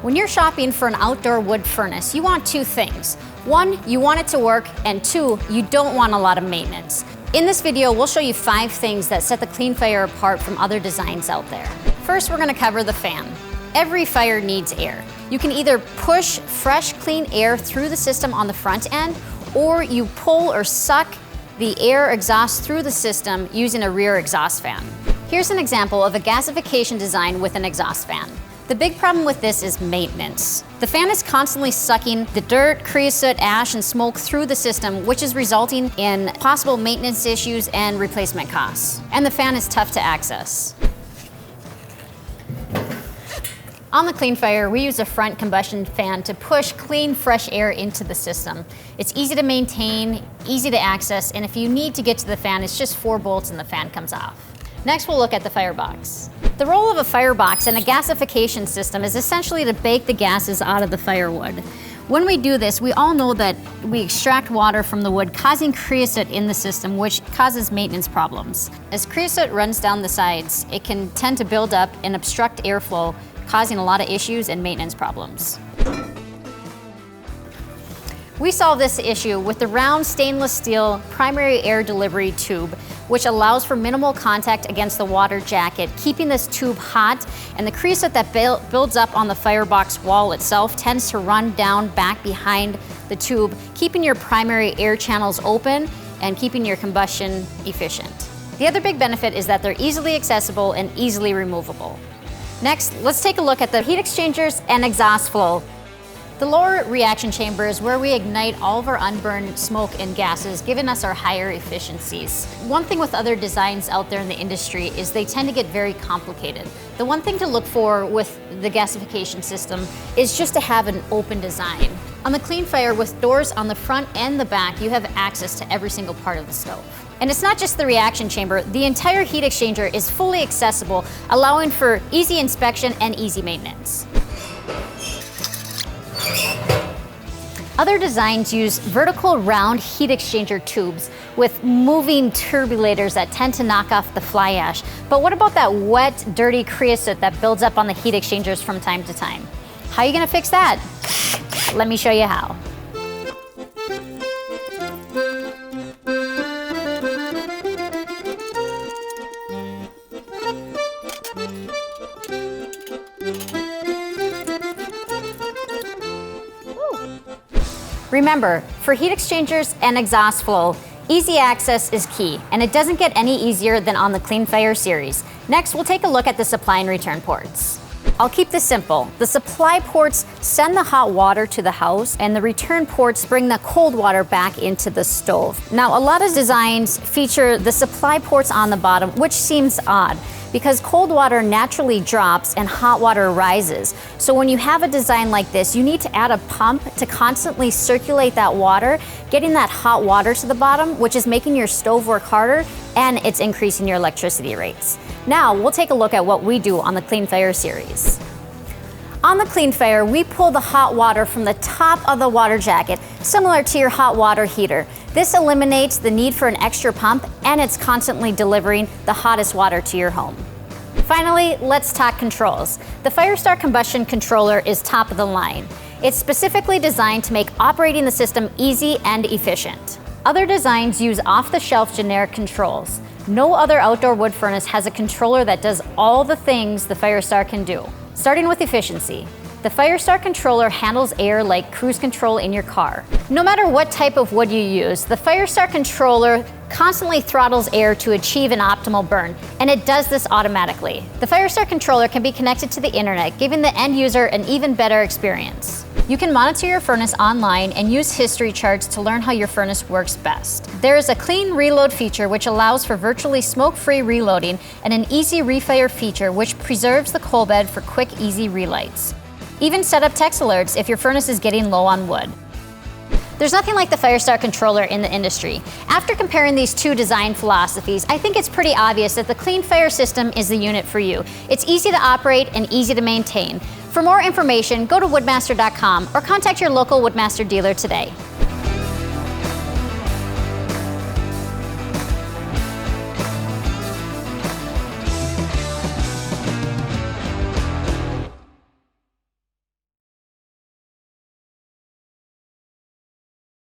When you're shopping for an outdoor wood furnace, you want two things. One, you want it to work, and two, you don't want a lot of maintenance. In this video, we'll show you 5 things that set the CleanFire apart from other designs out there. First, we're going to cover the fan. Every fire needs air. You can either push fresh, clean air through the system on the front end, or you pull or suck the air exhaust through the system using a rear exhaust fan. Here's an example of a gasification design with an exhaust fan. The big problem with this is maintenance. The fan is constantly sucking the dirt, creosote, ash, and smoke through the system, which is resulting in possible maintenance issues and replacement costs. And the fan is tough to access. On the CleanFire, we use a front combustion fan to push clean, fresh air into the system. It's easy to maintain, easy to access, and if you need to get to the fan, it's just 4 bolts and the fan comes off. Next, we'll look at the Firebox. The role of a Firebox in a gasification system is essentially to bake the gases out of the firewood. When we do this, we all know that we extract water from the wood, causing creosote in the system, which causes maintenance problems. As creosote runs down the sides, it can tend to build up and obstruct airflow, causing a lot of issues and maintenance problems. We solve this issue with the round stainless steel primary air delivery tube, which allows for minimal contact against the water jacket, keeping this tube hot, and the creosote that builds up on the Firebox wall itself tends to run down back behind the tube, keeping your primary air channels open and keeping your combustion efficient. The other big benefit is that they're easily accessible and easily removable. Next, let's take a look at the heat exchangers and exhaust flow. The lower reaction chamber is where we ignite all of our unburned smoke and gases, giving us our higher efficiencies. One thing with other designs out there in the industry is they tend to get very complicated. The one thing to look for with the gasification system is just to have an open design. On the CleanFire, with doors on the front and the back, you have access to every single part of the stove. And it's not just the reaction chamber, the entire heat exchanger is fully accessible, allowing for easy inspection and easy maintenance. Other designs use vertical round heat exchanger tubes with moving turbulators that tend to knock off the fly ash. But what about that wet, dirty creosote that builds up on the heat exchangers from time to time? How are you gonna fix that? Let me show you how. Remember, for heat exchangers and exhaust flow, easy access is key, and it doesn't get any easier than on the CleanFire series. Next, we'll take a look at the supply and return ports. I'll keep this simple. The supply ports send the hot water to the house, and the return ports bring the cold water back into the stove. Now, a lot of designs feature the supply ports on the bottom, which seems odd, because cold water naturally drops and hot water rises. So when you have a design like this, you need to add a pump to constantly circulate that water, getting that hot water to the bottom, which is making your stove work harder, and it's increasing your electricity rates. Now, we'll take a look at what we do on the CleanFire series. On the CleanFire, we pull the hot water from the top of the water jacket, similar to your hot water heater. This eliminates the need for an extra pump, and it's constantly delivering the hottest water to your home. Finally, let's talk controls. The Firestart Combustion controller is top of the line. It's specifically designed to make operating the system easy and efficient. Other designs use off-the-shelf generic controls. No other outdoor wood furnace has a controller that does all the things the Firestart can do. Starting with efficiency, the Firestart controller handles air like cruise control in your car. No matter what type of wood you use, the Firestart controller constantly throttles air to achieve an optimal burn, and it does this automatically. The Firestart controller can be connected to the internet, giving the end user an even better experience. You can monitor your furnace online and use history charts to learn how your furnace works best. There is a clean reload feature which allows for virtually smoke-free reloading, and an easy refire feature which preserves the coal bed for quick, easy relights. Even set up text alerts if your furnace is getting low on wood. There's nothing like the Firestart controller in the industry. After comparing these two design philosophies, I think it's pretty obvious that the CleanFire system is the unit for you. It's easy to operate and easy to maintain. For more information, go to WoodMaster.com or contact your local WoodMaster dealer today.